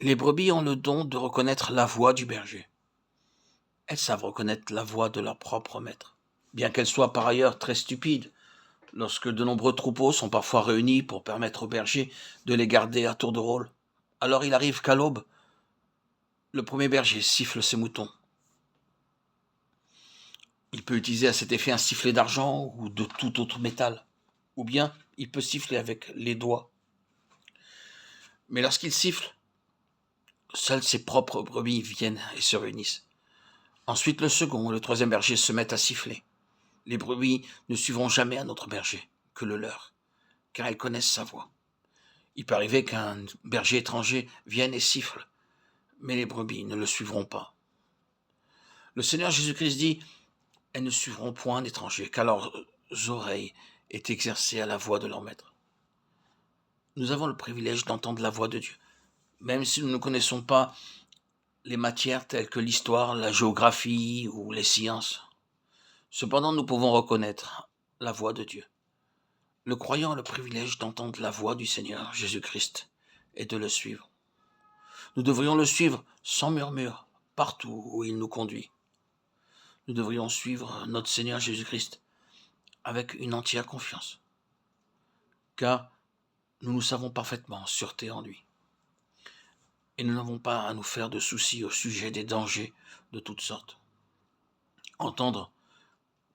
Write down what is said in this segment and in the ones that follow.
Les brebis ont le don de reconnaître la voix du berger. Elles savent reconnaître la voix de leur propre maître, bien qu'elles soient par ailleurs très stupides, lorsque de nombreux troupeaux sont parfois réunis pour permettre au berger de les garder à tour de rôle. Alors il arrive qu'à l'aube, le premier berger siffle ses moutons. Il peut utiliser à cet effet un sifflet d'argent ou de tout autre métal, ou bien il peut siffler avec les doigts. Mais lorsqu'il siffle, seules ses propres brebis viennent et se réunissent. Ensuite, le second et le troisième berger se mettent à siffler. Les brebis ne suivront jamais un autre berger que le leur, car elles connaissent sa voix. Il peut arriver qu'un berger étranger vienne et siffle, mais les brebis ne le suivront pas. Le Seigneur Jésus-Christ dit « Elles ne suivront point d'étrangers, car leurs oreilles est exercées à la voix de leur maître. » Nous avons le privilège d'entendre la voix de Dieu, même si nous ne connaissons pas les matières telles que l'histoire, la géographie ou les sciences. Cependant, nous pouvons reconnaître la voix de Dieu. Le croyant a le privilège d'entendre la voix du Seigneur Jésus-Christ et de le suivre. Nous devrions le suivre sans murmure, partout où il nous conduit. Nous devrions suivre notre Seigneur Jésus-Christ avec une entière confiance, car nous nous savons parfaitement en sûreté en lui. Et nous n'avons pas à nous faire de soucis au sujet des dangers de toutes sortes. Entendre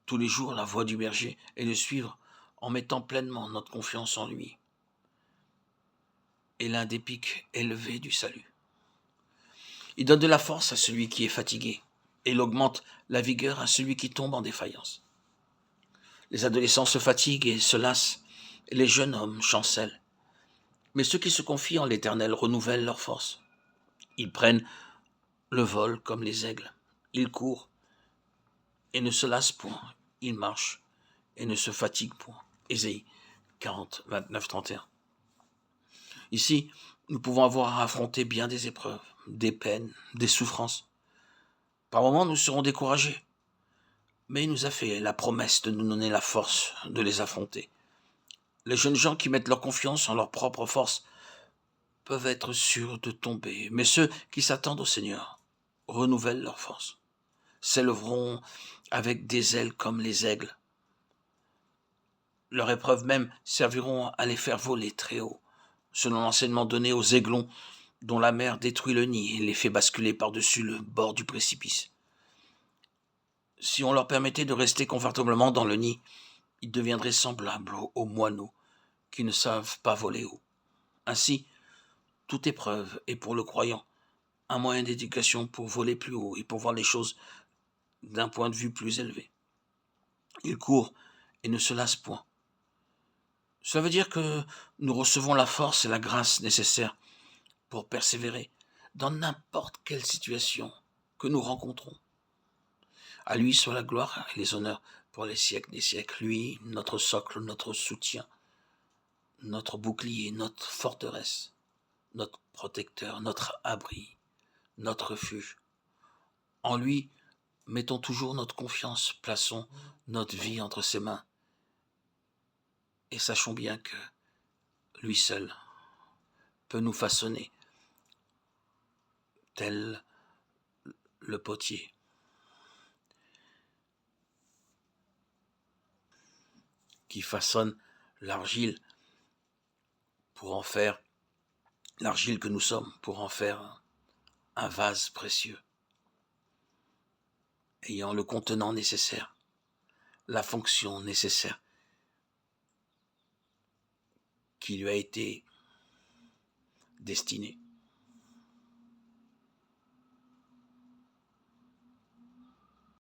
tous les jours la voix du berger et le suivre en mettant pleinement notre confiance en lui est l'un des pics élevés du salut. Il donne de la force à celui qui est fatigué et il augmente la vigueur à celui qui tombe en défaillance. Les adolescents se fatiguent et se lassent, et les jeunes hommes chancellent. Mais ceux qui se confient en l'Éternel renouvellent leur force. Ils prennent le vol comme les aigles. Ils courent et ne se lassent point. Ils marchent et ne se fatiguent point. Ésaïe 40, 29, 31. Ici, nous pouvons avoir à affronter bien des épreuves, des peines, des souffrances. Par moments, nous serons découragés, mais il nous a fait la promesse de nous donner la force de les affronter. Les jeunes gens qui mettent leur confiance en leur propre force peuvent être sûrs de tomber, mais ceux qui s'attendent au Seigneur renouvellent leur force, s'élèveront avec des ailes comme les aigles. Leurs épreuves même serviront à les faire voler très haut, selon l'enseignement donné aux aiglons dont la mer détruit le nid et les fait basculer par-dessus le bord du précipice. Si on leur permettait de rester confortablement dans le nid, ils deviendraient semblables aux moineaux qui ne savent pas voler haut. Ainsi, toute épreuve est pour le croyant un moyen d'éducation pour voler plus haut et pour voir les choses d'un point de vue plus élevé. Il court et ne se lasse point. Cela veut dire que nous recevons la force et la grâce nécessaires pour persévérer dans n'importe quelle situation que nous rencontrons. À lui soit la gloire et les honneurs pour les siècles des siècles. Lui, notre socle, notre soutien, notre bouclier, notre forteresse, notre protecteur, notre abri, notre refuge. En lui, mettons toujours notre confiance, plaçons notre vie entre ses mains et sachons bien que lui seul peut nous façonner tel le potier. Qui façonne l'argile pour en faire l'argile que nous sommes, pour en faire un vase précieux, ayant le contenant nécessaire, la fonction nécessaire qui lui a été destinée.